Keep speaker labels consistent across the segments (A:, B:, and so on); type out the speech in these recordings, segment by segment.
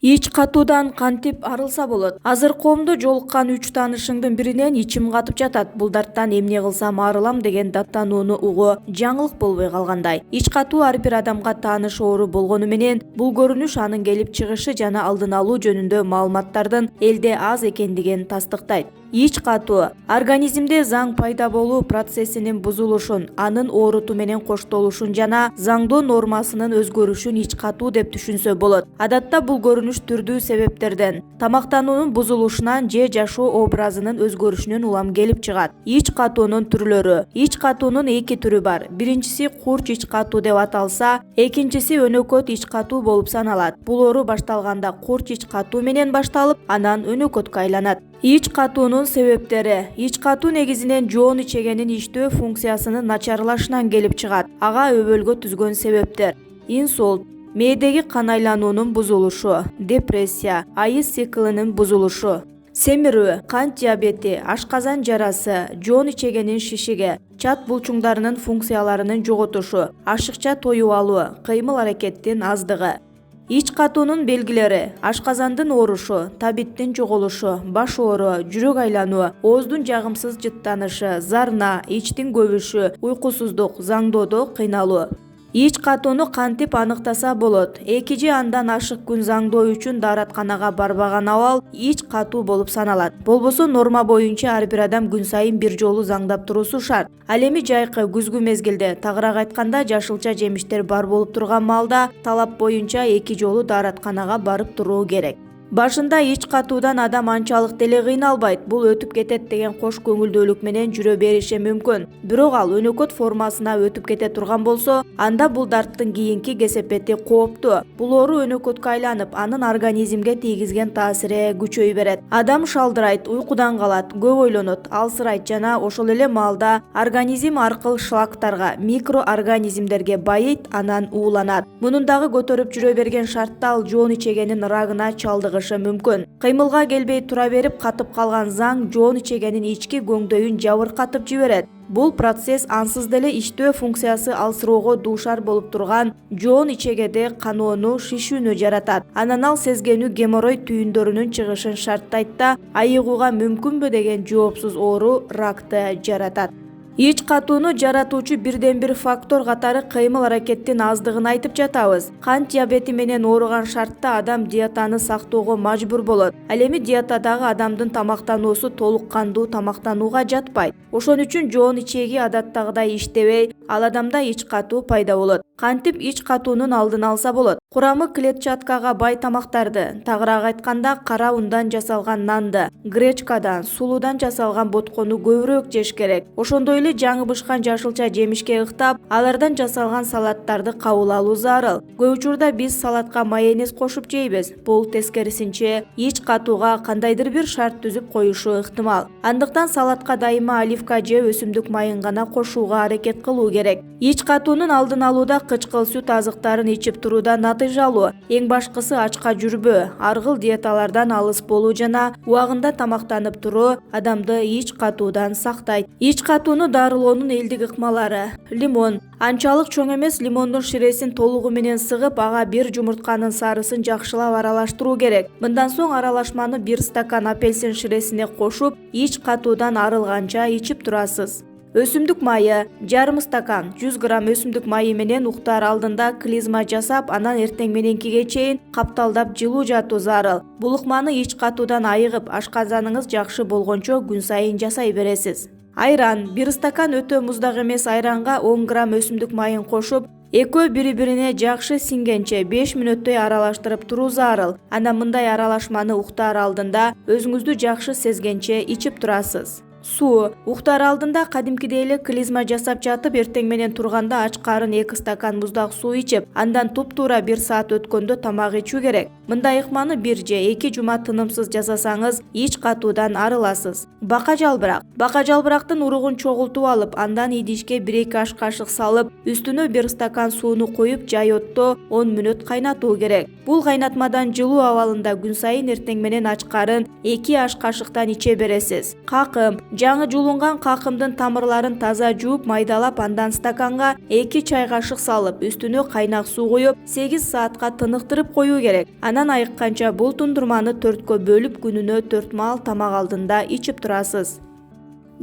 A: Ич катуудан кантип арылса болот? Азыр коомдо жолуккан 3 таанышыңдын биринен ичим катып жатат. Бул дарттан эмне кылсам арылам деген даттанууну угуу жаңылык болбой калгандай. Ич катуу ар бир адамга тааныш оору болгону менен бул көрүнүш анын келип чыгышы жана алдын алуу жөнүндө маалыматтардын элде аз экендигин тастыктайт. Ич катуу организмде заң пайда болуу процессинин бузулушун, анын оорутуу менен коштолушун жана заңдоо нормасынын өзгөрүшүн ич катуу деп түшүнсө болот. Адатта бул көрүнүш түрдүү себептерден, тамактануунун бузулушунан же жашоо образынын өзгөрүшүнөн улам келип чыгат. Ич катуунун түрлөрү. Ич катуунун эки түрү бар. Биринчиси курч ич катуу деп аталса, экинчиси өнөкөт ич катуу болуп саналат. Бул оору башталганда курч ич катуу менен башталып, анан өнөкөткө айланат. Ич катуунун себептери. Ич катуу негизинен жоон ичегенин иштөө функциясынын начарлашынан келип чыгат. Ага өбөлгө түзгөн себептер: инсульт, мээдеги кан айлануунун бузулушу, депрессия, айыз циклинин бузулушу, семирүү, кант диабети, ашказан жарасы, жоон ичегенин шишиги, чат булчуңдарынын функцияларынын жоготушу, ашыкча тоюп алуу, кыймыл аракеттин аздыгы. Ич катуунун белгилери: ашказандын оорушу, табиттин жоголушу, баш оору, жүрөк айлануу, ооздун жагымсыз жыттанышы, зарна, ичтин көбүшү, уйкусуздук, заңдоодо кыйналуу. Ич катууну кантип аныктаса болот? 2 же андан ашык күн заңдоо үчүн дааратканага барбаган абал ич катуу болуп саналат. Болбосо норма боюнча ар бир адам күн сайын бир жолу заңдап туруусу шарт. Ал эми жайкы, күзгү мезгилде, тагыраак айтканда жашылча жемиштер бар болуп турган маалда талап боюнча 2 жолу дааратканага барып туруу керек. Башында ич катуудан адам анчалык деле кыйналбайт, бул өтүп кетет деген кош көңүлдүүлүк менен жүрө бериши мүмкүн. Бирок ал өнөкөт формасына өтүп кете турган болсо, анда бул дарттын кийинки кесепети кооптуу. Бул оору өнөкөткө айланып, анын организмге тийгизген таасири күчөй берет. Адам шалдырайт, уйкудан калат, көп ойлонот, алсырайт жана ошол эле маалда организм аркыл шлактарга, микроорганизмдерге байыйт, анан ууланат. Мунун дагы көтөрүп жүрө берген шартта ал жоон ичегенин рагына чалдыгышы мүмкүн. Кыймылга келбей тура берип катып калган заң жоон ичегенин ички көңдөйүн жабыркатып жиберет. Бул процесс ансыз деле иштөө функциясы алсыроого дуушар болуп турган жоон ичегеде каноону, шишүүнү жаратат. Анан ал сезгенүү геморрой түйүндөрүнүн чыгышын шарттайт да, айыгууга мүмкүнбү деген жоопсуз оору, ракты жаратат. Ич катууну жаратуучу бирден бир фактор катары кыймыл аракеттин аздыгын айтып жатабыз. Кант диабети менен ооруган шартта адам диетаны сактоого мажбур болот. Ал эми диетадагы адамдын тамактануусу толук кандуу тамактанууга жатпайт. Ошон үчүн жоон ичеги адаттагыдай иштебей, ал адамда ич катуу пайда болот. Кантип ич катуунун алдын алса болот? Курамы клетчаткага бай тамактарды, тагыраак айтканда кара ундан жасалган нанды, гречкадан, сулуудан жасалган боткону көбүрөөк жеш керек. Ошондой эле жаңы бышкан жашылча жемишке ыктап, алардан жасалган салаттарды кабыл алуу зарыл. Көп учурда биз салатка майонез кошуп жейбиз. Бул тескерисинче ич катууга кандайдыр бир шарт түзүп коюшу ыктымал. Андыктан салатка дайыма оливка же өсүмдүк майын гана кошууга аракет кылуу керек. Ич катуунун алдын алууда кычкыл сүт азыктарын ичип туруудан натыйжалуу. Эң башкысы ачка жүрбөө, ар кыл диеталардан алыс болуу жана убагында тамактанып туруу адамды ич катуудан сактайт. Ич катууну дарылоонун элдик ыкмалары: лимон. Анчалык чоң эмес лимондун ширесин толугу менен сыгып, ага бир жумуртканын сарысын жакшылап аралаштыруу керек. Мындан соң аралашманы 1 стакан апельсин ширесине кошуп, ич катуудан арылганча ичип турасыз. Өсүмдүк майы. Жарым стакан 100 грамм өсүмдүк майы менен уктаар алдында клизма жасап, анан эртең мененкиге чейин капталдап жылуу жатуу зарыл. Бул ыкманы ич катуудан айыгып, ашказаныңыз жакшы болгончо күн сайын жасай бересиз. Айран. 1 стакан өтө муздак эмес айранга 10 грамм өсүмдүк майын кошуп, экөө бири-бирине жакшы сиңгенче 5 мүнөттөй аралаштырып туруу зарыл. Анан мындай аралашманы уктаар алдында өзүңүздү жакшы сезгенче ичип турасыз. Суу. Уктаар алдында кадимкидей эле клизма жасап жатып, эртең менен турганда ач карын 2 стакан муздак суу ичип, андан туп-туура 1 саат өткөндө тамак ичүү керек. Мындай ыкманы 1 же 2 жума тынымсыз жасасаңыз, ич катуудан арыласыз. Бака жалбырак. Бака жалбырактын уругун чогултуп алып, андан идишке 1-2 аш кашык салып, үстүнө 1 стакан сууну куюп, жай отто 10 мүнөт кайнатуу керек. Бул кайнатмадан жылуу абалында күн сайын эртең менен ач карын 2 аш кашыктан иче бересиз. Какым. Жаңы жуулунган какымдын тамырларын таза жууп майдалап, андан стаканга 2 чай кашык салып, үстүнө кайнак суу куюп 8 саатка тыныктырып коюу керек. Анан айыкканча бул тундурманы 4кө бөлүп күнүнө 4 маал тамак алдында ичип турасыз.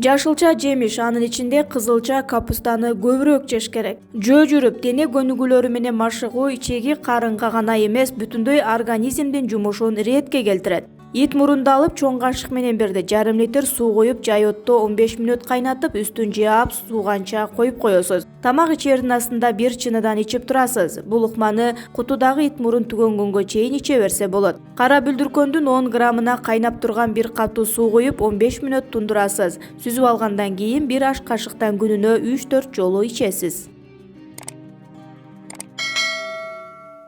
A: Жашылча жемиш, анын ичинде кызылча, капустаны көбүрөөк жеш керек. Жөө жүрүп, дене көнүгүүлөрү менен машыгуу ичеги карынга гана эмес, бүтүндөй организмдин жумушун иретке келтирет. Ит мурунду алып, чоң кашык менен 1,5 литр суу коюп, жай отто 15 мүнөт кайнатып, үстүн жаап, сууганча коюп коесуз. Тамак ичээрдин астында бир чыныдан ичип турасыз. Бул укманы кутудагы ит мурун түгөнгөнгө чейин иче берсе болот. Кара бүлдүркөндүн 10 граммына кайнап турган бир катуу суу коюп, 15 мүнөт тундурасыз. Сүзүп алгандан кийин 1 аш кашыктан күнүнө 3-4 жолу ичесиз.